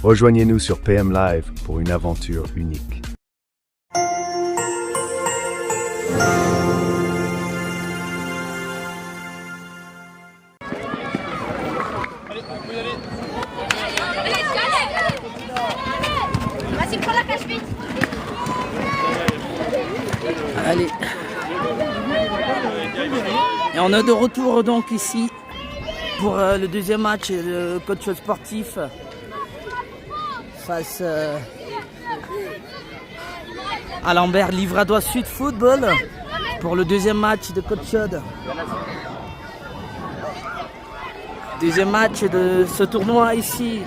Rejoignez-nous sur PM Live pour une aventure unique. Vas-y, prends la cache vite. Allez. Et on est de retour donc ici pour le deuxième match, le coach sportif face à Lambert Livradois Sud Football pour le deuxième match de coach Chaude. Deuxième match de ce tournoi ici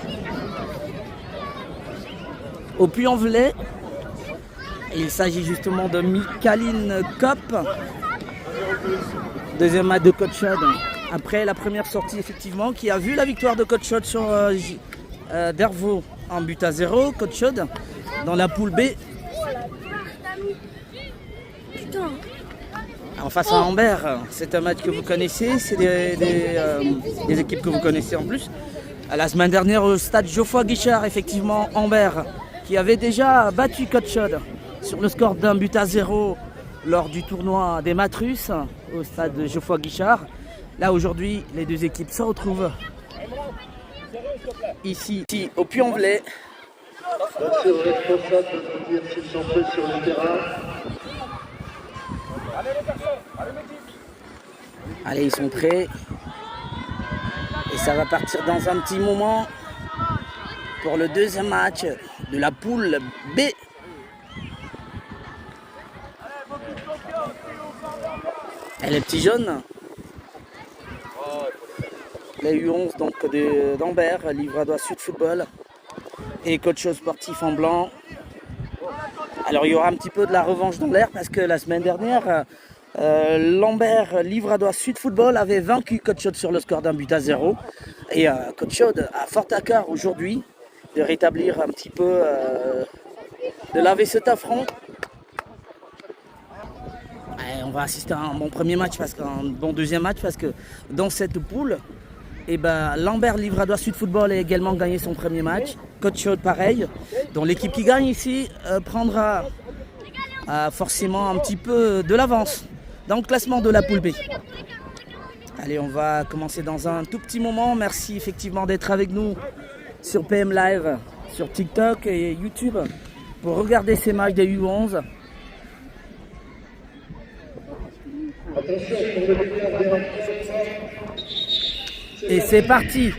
au Puy-en-Velay. Il s'agit justement de Micaline Cup. Deuxième match de coach Chaude. Après la première sortie effectivement qui a vu la victoire de coach Chaude sur Dervaux en but à 0. Coach Chaude dans la poule B. En face à Ambert, c'est un match que vous connaissez, c'est des équipes que vous connaissez en plus. La semaine dernière au stade Geoffroy Guichard, effectivement Ambert qui avait déjà battu coach Chaude sur le score d'un but à 0 lors du tournoi des Matrus au stade Geoffroy Guichard. Là aujourd'hui, les deux équipes se retrouvent ici au Puy-en-Velay. Merci aux responsables de nous dire s'ils sont prêts sur le terrain. Allez, ils sont prêts. Et ça va partir dans un petit moment pour le deuxième match de la poule B. Et les petits jeunes, les U11 donc d'Ambert, Livradois Sud Football et coach sportif en blanc. Alors il y aura un petit peu de la revanche dans l'air parce que la semaine dernière, Lambert Livradois Sud Football avait vaincu coach Chaude sur le score d'un but à 0. Et coach Chaude a fort à cœur aujourd'hui de rétablir un petit peu, de laver cet affront. On va assister à un bon premier match, un bon deuxième match parce que dans cette poule, Lambert Livradois Sud Football a également gagné son premier match. Coach Chaude pareil. Donc l'équipe qui gagne ici prendra forcément un petit peu de l'avance dans le classement de la poule B. Allez, on va commencer dans un tout petit moment. Merci effectivement d'être avec nous sur PM Live, sur TikTok et YouTube pour regarder ces matchs des U11. Et c'est parti,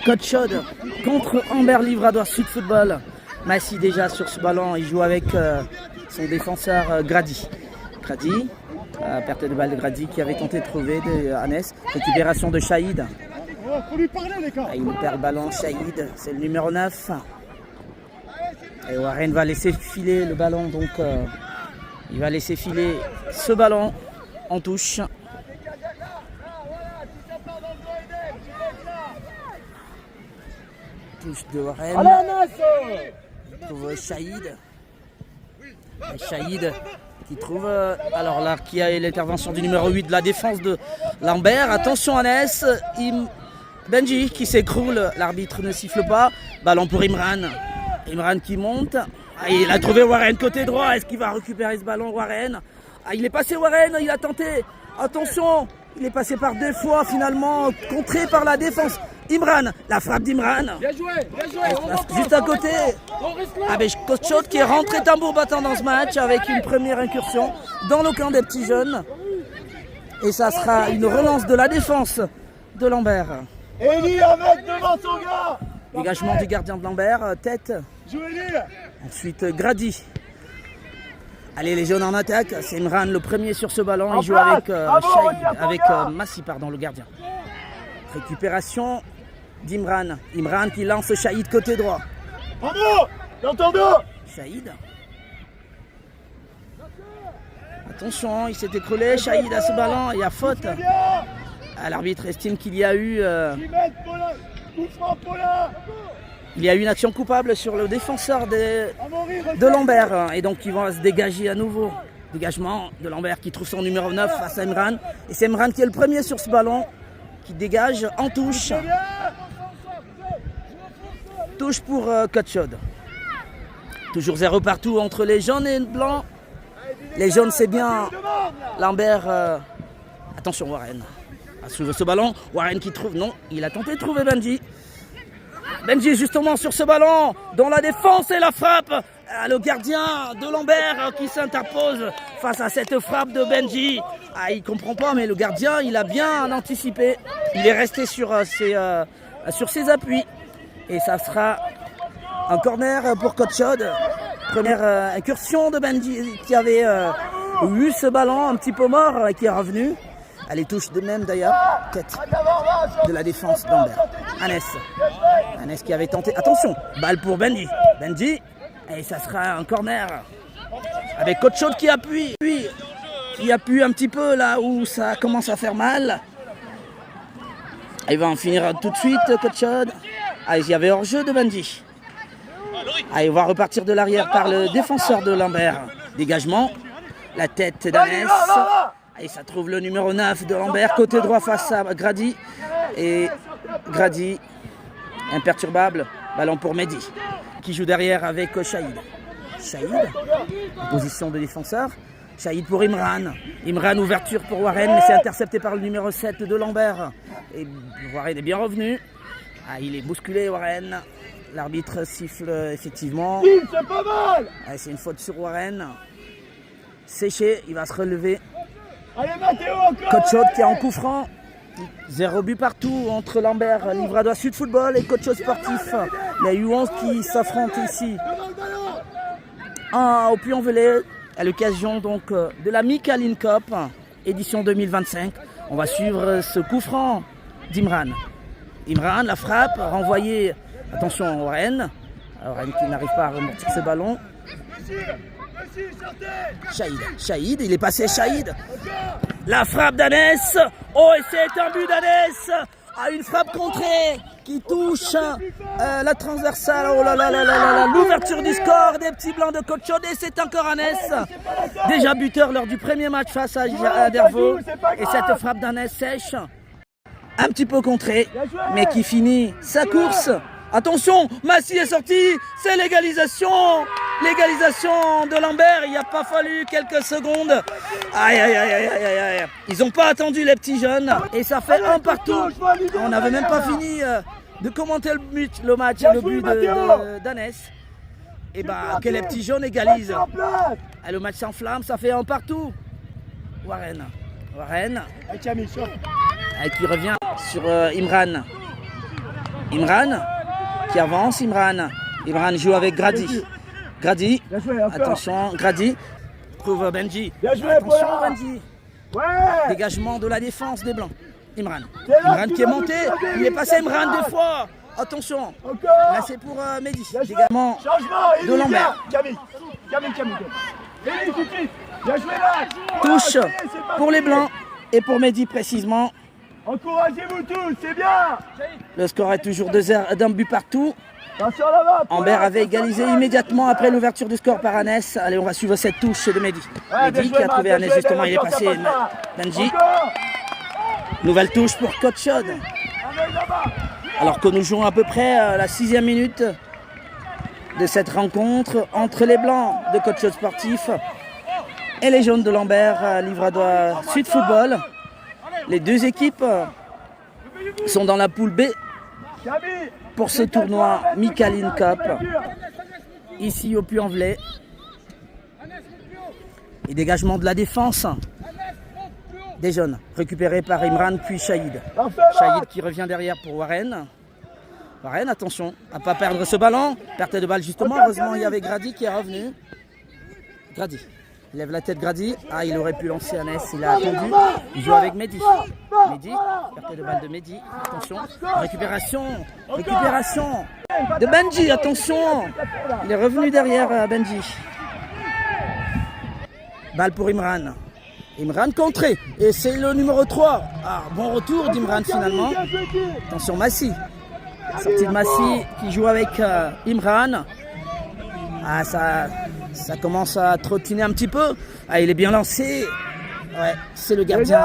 coach Chaude contre Ambert Livradois Sud Football. Massy déjà sur ce ballon, il joue avec son défenseur Grady. Grady, perte de balle de Grady qui avait tenté de trouver de Hannes. Récupération de Shahid. Il nous perd le ballon, Shahid, c'est le numéro 9. Et Warren va laisser filer le ballon, donc il va laisser filer ce ballon en touche. Touche de Warren. Trouve Shahid. Shahid qui trouve. Alors là, qui a l'intervention du numéro 8 de la défense de Lambert. Attention Hannes. Benji qui s'écroule. L'arbitre ne siffle pas. Ballon pour Imran. Imran qui monte. Il a trouvé Warren côté droit. Est-ce qu'il va récupérer ce ballon, Warren? Il est passé Warren. Il a tenté. Attention. Il est passé par deux fois finalement. Contré par la défense. Imran, la frappe d'Imran. Bien joué. Juste à côté. Coach Chaude qui est rentré tambour battant dans ce match avec une première incursion dans le camp des petits jeunes. Et ça sera une relance de la défense de Lambert. Eli avec devant son gars. Dégagement du gardien de Lambert, tête. Ensuite Grady. Allez, les jeunes en attaque. C'est Imran le premier sur ce ballon. Il joue avec Massy, le gardien. Récupération d'Imran. Imran qui lance Shahid côté droit. Bravo, dans ton dos. Shahid. Attention, il s'est écroulé. Shahid a ce ballon. Il y a faute. L'arbitre estime qu'il y a eu une action coupable sur le défenseur de Lambert. Et donc il va se dégager à nouveau. Dégagement de Lambert qui trouve son numéro 9 face à Imran. Et c'est Imran qui est le premier sur ce ballon, qui dégage en touche. Touche pour Cotchod. Toujours 0 partout entre les jaunes et les blancs. Les jaunes, c'est bien. Lambert. Attention, Warren. À soulever ce ballon. Warren qui trouve. Non, il a tenté de trouver Benji. Benji, justement, sur ce ballon. Dans la défense et la frappe. Le gardien de Lambert qui s'interpose face à cette frappe de Benji. Il ne comprend pas, mais le gardien, il a bien anticipé. Il est resté sur ses appuis. Et ça sera un corner pour Cotchod. Première incursion de Benji qui avait eu ce ballon un petit peu mort et qui est revenu. Elle les touche de même d'ailleurs. Tête de la défense d'Ambert. Annès qui avait tenté. Attention, balle pour Benji. Benji. Et ça sera un corner. Avec Cotchod qui appuie. Qui appuie un petit peu là où ça commence à faire mal. Il va en finir tout de suite, Cotchod. Il y avait hors-jeu de Benji. Il va repartir de l'arrière par le défenseur de Lambert. Dégagement. La tête d'Annès. Et ça trouve le numéro 9 de Lambert. Côté droit face à Grady. Et Grady, imperturbable. Ballon pour Mehdi. Qui joue derrière avec Shahid. Shahid, en position de défenseur. Shahid pour Imran. Imran, ouverture pour Warren, mais c'est intercepté par le numéro 7 de Lambert. Et Warren est bien revenu. Il est bousculé, Warren. L'arbitre siffle effectivement. C'est pas mal. C'est une faute sur Warren. Séché, il va se relever. Allez Mathéo encore. Cotchod qui est en coup franc. 0 but partout entre Lambert, Livradois Sud Football et Cotchod Sportif. Il y a eu 11 qui s'affrontent ici. Au Puy-en-Velay, à l'occasion donc de la Mickaël Cup, édition 2025. On va suivre ce coup franc d'Imran. Imran, la frappe, renvoyée. Attention, Warren. Warren qui n'arrive pas à remonter ce ballon. Shahid, il est passé Shahid. La frappe d'Annès. Et c'est un but d'Annès. Une frappe contrée qui touche la transversale. Oh là là là là là, l'ouverture du score des petits blancs de Cotchod. Et c'est encore Annès. Déjà buteur lors du premier match face à Dervaux. Et cette frappe d'Annès sèche. Un petit peu contrée, mais qui finit sa course. Attention, Massy est sorti, c'est l'égalisation. L'égalisation de Lambert, il n'a pas fallu quelques secondes. Aïe. Ils n'ont pas attendu les petits jeunes. Et ça fait un partout. On n'avait même pas fini de commenter le match, le but d'Annès. Et que les petits jaunes égalisent. Le match s'enflamme, ça fait un partout. Warren. Qui revient sur Imran. Qui avance, Imran joue avec Grady. Attention, Grady trouve Benji. Attention, Benji. Dégagement de la défense des Blancs. Imran qui est monté. Il est passé Imran 2 fois. Attention. Là, c'est pour Mehdi. Dégagement de Lambert. Touche pour les Blancs et pour Mehdi précisément. Encouragez-vous tous, c'est bien. Le score est toujours d'un but partout. Ambert avait égalisé immédiatement après l'ouverture du score par Annès. Allez, on va suivre cette touche de Mehdi. Mehdi qui a trouvé Annès justement, il est passé Benji. Nouvelle touche pour Cotchod. Alors que nous jouons à peu près la 6e minute de cette rencontre entre les Blancs de Cotchod Sportif et les Jaunes de Lambert, Livradois Sud Football. Les deux équipes sont dans la poule B pour ce tournoi Mickaël Cup, ici au Puy-en-Velay. Et dégagement de la défense des jeunes, récupéré par Imran puis Shahid. Shahid qui revient derrière pour Warren. Warren, attention à ne pas perdre ce ballon. Perte de balle justement, heureusement il y avait Grady qui est revenu. Grady. Il lève la tête Grady. Il aurait pu lancer Annès, il a attendu. Il joue avec Mehdi. Perte de balle de Mehdi. Attention. Récupération de Benji. Attention. Il est revenu derrière Benji. Balle pour Imran. Imran contré. Et c'est le numéro 3. Bon retour d'Imran finalement. Attention Massy. Sortie de Massy qui joue avec Imran. Ça commence à trottiner un petit peu. Il est bien lancé. C'est le gardien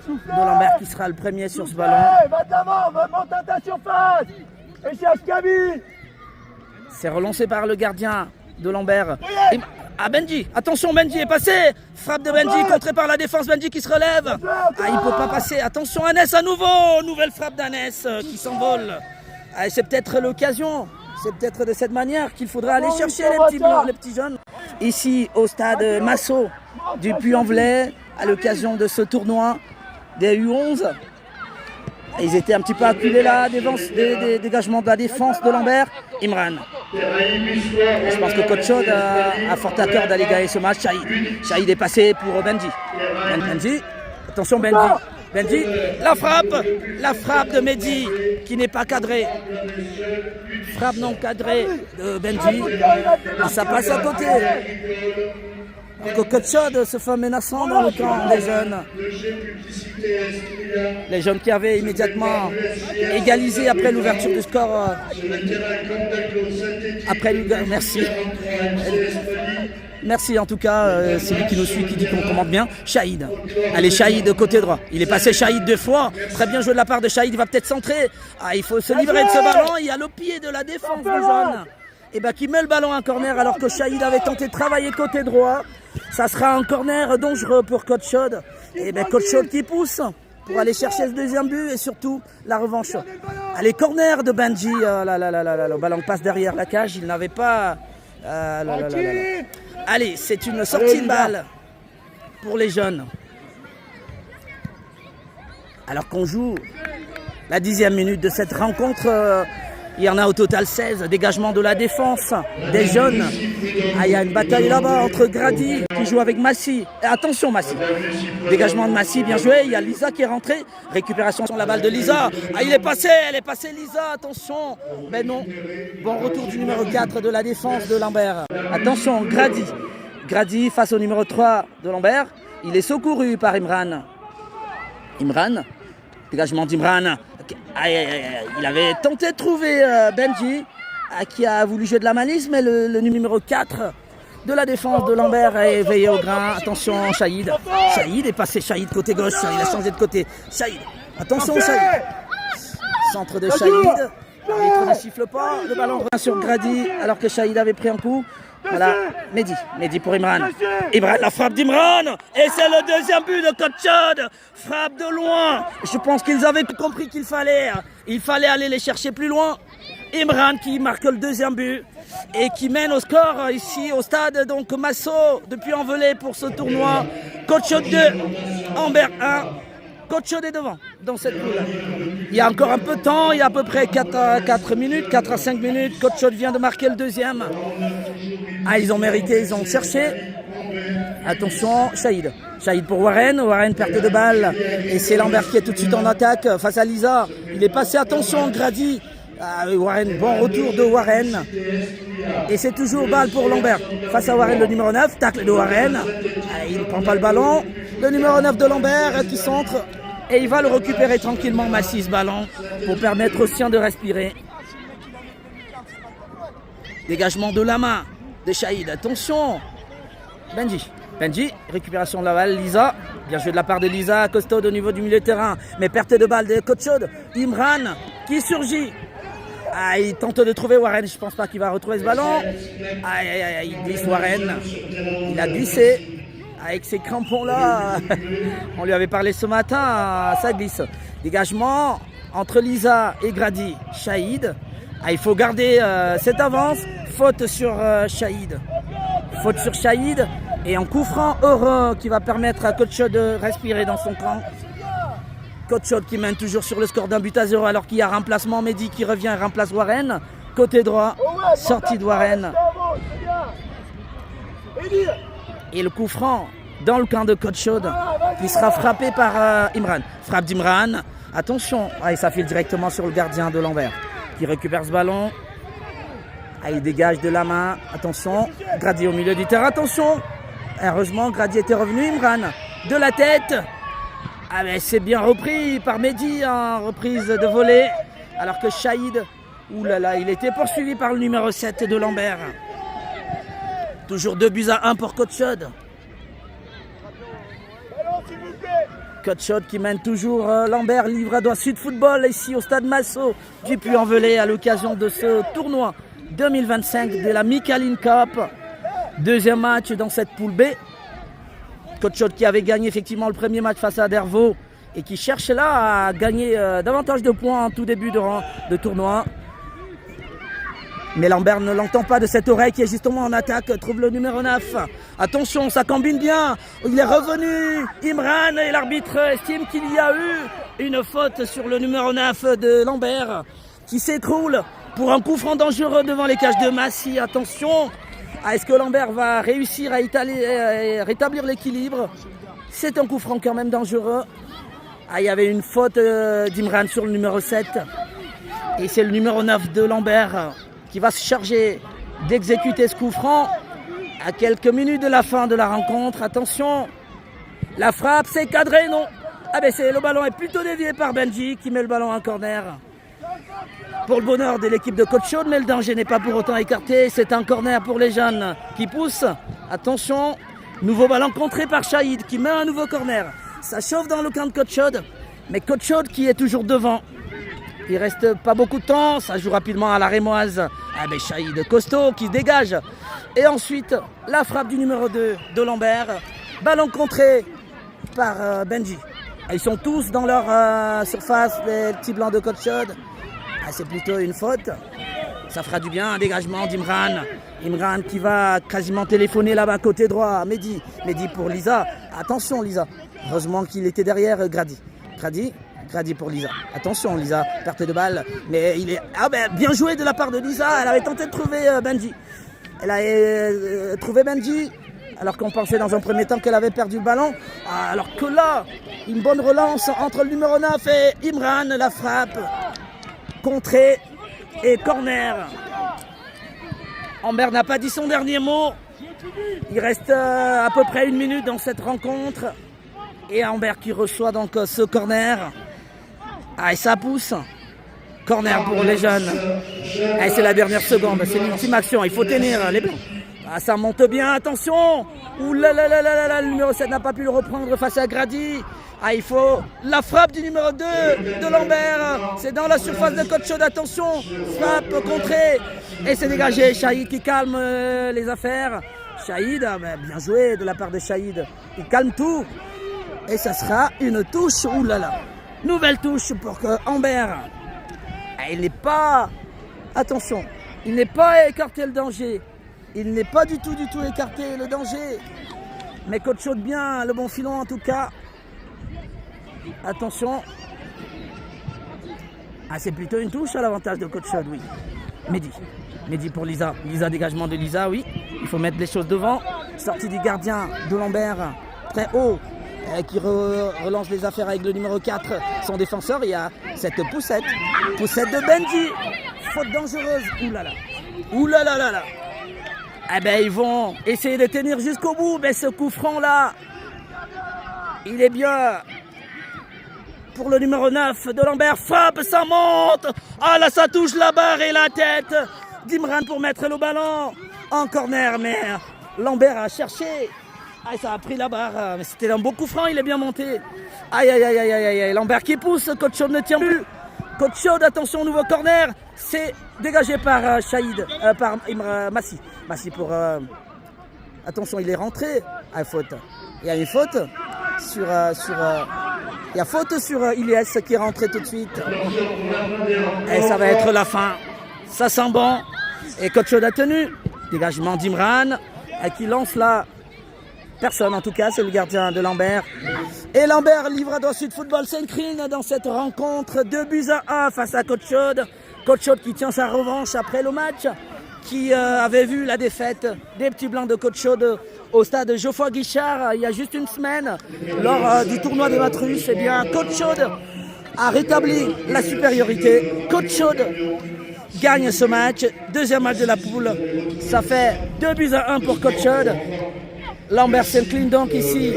de Lambert qui sera le premier sur ce ballon. Va d'avant, monte à ta surface. Et cherche Camille. C'est relancé par le gardien de Lambert. Benji, attention, Benji est passé. Frappe de Benji, contrée par la défense. Benji qui se relève. Il ne peut pas passer. Attention, Hannes à nouveau. Nouvelle frappe d'Hannes qui s'envole. C'est peut-être l'occasion. C'est peut-être de cette manière qu'il faudra aller chercher les petits jeunes. Ici, au stade Massot du Puy-en-Velay, à l'occasion de ce tournoi des U11. Ils étaient un petit peu acculés là, des dégagements de la défense de Lambert. Imran. Je pense que Coach Chaud a fort à cœur d'aller gagner ce match. Shahid est passé pour Benji. Benji, attention Benji. Benji, la frappe de Mehdi qui n'est pas cadrée. Frappe non cadrée de Benji. Et ça passe à côté. Coach Chaud se fait menaçant dans le camp des jeunes. Les jeunes qui avaient immédiatement égalisé après l'ouverture du score. Merci. Merci en tout cas, c'est lui qui nous suit, qui dit qu'on commande bien. Shahid. Allez, Shahid côté droit. Il est passé Shahid 2 fois. Très bien joué de la part de Shahid. Il va peut-être centrer. Il faut se livrer de ce ballon. Il y a le pied de la défense des jeunes. Et qui met le ballon à un corner alors que Shahid avait tenté de travailler côté droit. Ça sera un corner dangereux pour Coach Chaud. Et Coach Chaud qui pousse pour aller chercher ce deuxième but et surtout la revanche. Allez, corner de Benji. Le ballon passe derrière la cage. Il n'avait pas... Allez, c'est une sortie de balle pour les jeunes. Alors qu'on joue la 10e minute de cette rencontre, il y en a au total 16. Dégagement de la défense des jeunes. Il y a une bataille là-bas entre Grady qui joue avec Massy. Attention Massy. Dégagement de Massy, bien joué. Il y a Lisa qui est rentrée. Récupération sur la balle de Lisa. Elle est passée Lisa, attention. Mais non. Bon retour du numéro 4 de la défense de Lambert. Attention, Grady. Grady face au numéro 3 de Lambert. Il est secouru par Imran. Dégagement d'Imran. Il avait tenté de trouver Benji qui a voulu jouer de la malice, mais le numéro 4 de la défense de Lambert a éveillé au grain. Attention, Shahid. Shahid est passé, Shahid côté gauche. Il a changé de côté. Shahid. Attention, Shahid. Centre de Shahid. L'arbitre ne siffle pas. Le ballon revient sur Grady alors que Shahid avait pris un coup. Voilà, Mehdi pour Imran. Imran, la frappe d'Imran. Et c'est le deuxième but de Coach Chaud. Frappe de loin. Je pense qu'ils avaient compris qu'il fallait aller les chercher plus loin. Imran qui marque le deuxième but et qui mène au score ici au stade donc Massot depuis Puy-en-Velay pour ce tournoi. Coach Chaud 2, Lambert 1. Coach Chaud est devant dans cette poule. Il y a encore un peu de temps, il y a à peu près 4 à 5 minutes. Coach Chaud vient de marquer le deuxième. Ils ont mérité, ils ont cherché. Attention, Shahid. Shahid pour Warren. Warren perte de balle. Et c'est Lambert qui est tout de suite en attaque face à Lisa. Il est passé, attention, Grady. Warren, bon retour de Warren. Et c'est toujours balle pour Lambert. Face à Warren, le numéro 9. Tacle de Warren. Il ne prend pas le ballon. Le numéro 9 de Lambert qui centre. Et il va le récupérer tranquillement, Massy, ce ballon, pour permettre aux siens de respirer. Dégagement de la main de Shahid. Attention. Benji, récupération de la balle. Lisa, bien joué de la part de Lisa. Costaud au niveau du milieu de terrain. Mais perte de balle de Coach Chaud. Imran qui surgit. Il tente de trouver Warren. Je ne pense pas qu'il va retrouver ce ballon. Il glisse Warren. Il a glissé. Avec ces crampons-là, on lui avait parlé ce matin, ça glisse. Dégagement entre Lisa et Grady. Shahid. Il faut garder cette avance. Faute sur Shahid. Faute sur Shahid. Et en coup franc heureux qui va permettre à Coach Chaud de respirer dans son camp. Coach Chaud qui mène toujours sur le score d'1-0 alors qu'il y a remplacement. Mehdi qui revient et remplace Warren. Côté droit, sortie de Warren. Et le coup franc dans le camp de Coach Chaud qui sera frappé par Imran. Frappe d'Imran. Attention, ça file directement sur le gardien de Lambert qui récupère ce ballon. Il dégage de la main. Attention, Grady au milieu du terrain. Attention. Heureusement, Grady était revenu. Imran de la tête. Mais c'est bien repris par Mehdi en reprise de volée. Alors que Shahid, il était poursuivi par le numéro 7 de Lambert. Toujours 2-1 pour Coach Chaud. Coach Chaud qui mène toujours Lambert Livradois Sud Football ici au stade Massot du Puy-en-Velay à l'occasion de ce tournoi 2025 de la Michelin Cup. Deuxième match dans cette poule B. Coach Chaude qui avait gagné effectivement le premier match face à Dervaux et qui cherche là à gagner davantage de points en tout début de tournoi. Mais Lambert ne l'entend pas de cette oreille qui est justement en attaque, trouve le numéro 9. Attention, ça combine bien, il est revenu, Imran, et l'arbitre estime qu'il y a eu une faute sur le numéro 9 de Lambert qui s'écroule pour un coup franc dangereux devant les cages de Massy. Attention, est-ce que Lambert va réussir à rétablir l'équilibre? C'est un coup franc quand même dangereux. Il y avait une faute d'Imran sur le numéro 7 et c'est le numéro 9 de Lambert qui va se charger d'exécuter ce coup franc à quelques minutes de la fin de la rencontre. Attention, la frappe, c'est cadré, non? Le ballon est plutôt dévié par Benji qui met le ballon en corner. Pour le bonheur de l'équipe de Coach Chaude, mais le danger n'est pas pour autant écarté. C'est un corner pour les jeunes qui poussent. Attention, nouveau ballon contré par Shahid qui met un nouveau corner. Ça chauffe dans le camp de Coach Chaude, mais Coach Chaude qui est toujours devant. Il reste pas beaucoup de temps, ça joue rapidement à la rémoise. Shahid costaud qui se dégage. Et ensuite, la frappe du numéro 2 de Lambert. Ballon contré par Benji. Ils sont tous dans leur surface, les petits blancs de Coach Chaude. C'est plutôt une faute. Ça fera du bien, un dégagement d'Imran. Imran qui va quasiment téléphoner là-bas côté droit. Mehdi pour Lisa. Attention Lisa. Heureusement qu'il était derrière Grady. Grady pour Lisa. Attention Lisa, perte de balle. Mais il est bien joué de la part de Lisa. Elle avait tenté de trouver Benji. Elle a trouvé Benji alors qu'on pensait dans un premier temps qu'elle avait perdu le ballon. Alors que là, une bonne relance entre le numéro 9 et Imran. La frappe, contrée et corner. Amber n'a pas dit son dernier mot. Il reste à peu près 1 minute dans cette rencontre. Et Amber qui reçoit donc ce corner. Et ça pousse. Corner pour les jeunes. Et c'est la dernière seconde, c'est l'ultime action. Il faut tenir les blancs. Ça monte bien, attention. Ouh là là là là là, le numéro 7 n'a pas pu le reprendre face à Grady. Il faut la frappe du numéro 2 de Lambert. C'est dans la surface de Coach Chaude, attention. Frappe contrée. Et c'est dégagé. Shahid qui calme les affaires. Shahid, bien joué de la part de Shahid. Il calme tout. Et ça sera une touche. Ouh là là. Nouvelle touche pour que Amber. Il n'est pas. Attention. Il n'est pas écarté le danger. Il n'est pas du tout écarté le danger. Mais Coach Chaude bien le bon filon en tout cas. Attention. C'est plutôt une touche à l'avantage de Coach Chaude, oui. Mehdi pour Lisa. Lisa, dégagement de Lisa, oui. Il faut mettre les choses devant. Sortie du gardien de Lambert. Très haut. Qui relance les affaires avec le numéro 4. Son défenseur, il y a cette poussette. Poussette de Benji. Faute dangereuse. Ouh là là. Ouh là là là là. Ils vont essayer de tenir jusqu'au bout. Mais ce coup franc là, il est bien pour le numéro 9 de Lambert. Frappe, ça monte. Là, ça touche la barre et la tête d'Imran pour mettre le ballon en corner. Mais Lambert a cherché. Ça a pris la barre. Mais c'était un beau coup franc, il est bien monté. Aïe. Lambert qui pousse. Coach Chaude ne tient plus. Coach Chaude, attention, nouveau corner. C'est dégagé par Shahid, par Massy. Massy pour... Attention, il est rentré. Faute. Il y a une faute sur... Il y a faute sur Ilyes qui est rentré tout de suite. Et ça va être la fin. Ça sent bon. Et Coach Chaude a tenu. Dégagement d'Imran qui lance là. Personne en tout cas, c'est le gardien de Lambert. Et Lambert, Livradois Sud Football s'incline dans cette rencontre. 2-1 face à Coach Chaude. Coach Chaude qui tient sa revanche après le match, qui avait vu la défaite des petits blancs de Coach Chaude au stade Geoffroy Guichard il y a juste une semaine, lors du tournoi des Matrus. Coach Chaude a rétabli la supériorité. Coach Chaude gagne ce match. Deuxième match de la poule. Ça fait 2-1 pour Coach Chaude. Lambert s'incline donc ici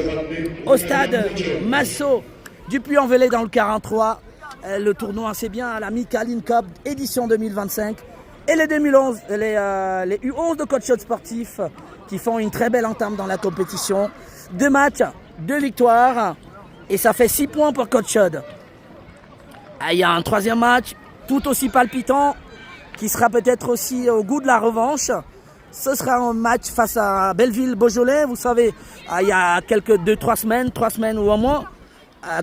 au stade Massot du Puy-en-Velay dans le 43. Le tournoi, c'est bien la Michelin Cup édition 2025. Et les 2011, les U11 de Coach Chaude sportif qui font une très belle entame dans la compétition. 2 matchs, 2 victoires. Et ça fait 6 points pour Coach Chaude. Il y a un troisième match, tout aussi palpitant. qui sera peut-être aussi au goût de la revanche. Ce sera un match face à Belleville-Beaujolais. Vous savez, il y a 3 semaines ou un mois,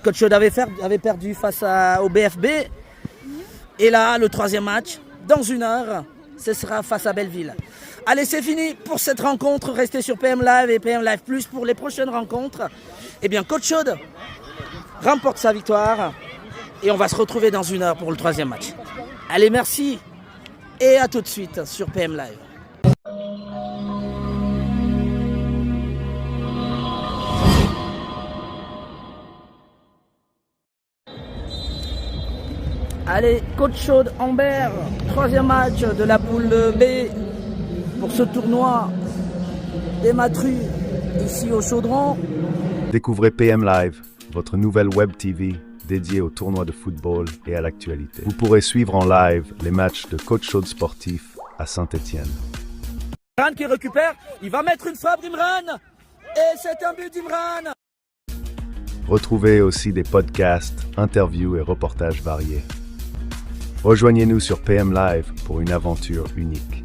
Coach Chaude avait perdu face au BFB. Et là, le 3e match, dans 1 heure, ce sera face à Belleville. Allez, c'est fini pour cette rencontre. Restez sur PM Live et PM Live Plus pour les prochaines rencontres. Eh bien, Coach Chaude remporte sa victoire. Et on va se retrouver dans 1 heure pour le 3e match. Allez, merci. Et à tout de suite sur PM Live. Allez, Coach Chaude Ambert, 3e match de la poule B pour ce tournoi des Matrues ici au Chaudron. Découvrez PM Live, votre nouvelle web TV dédiée au tournoi de football et à l'actualité. Vous pourrez suivre en live les matchs de Coach Chaude sportif à Saint-Étienne. Imran qui récupère, il va mettre une frappe d'Imran et c'est un but d'Imran. Retrouvez aussi des podcasts, interviews et reportages variés. Rejoignez-nous sur PM Live pour une aventure unique.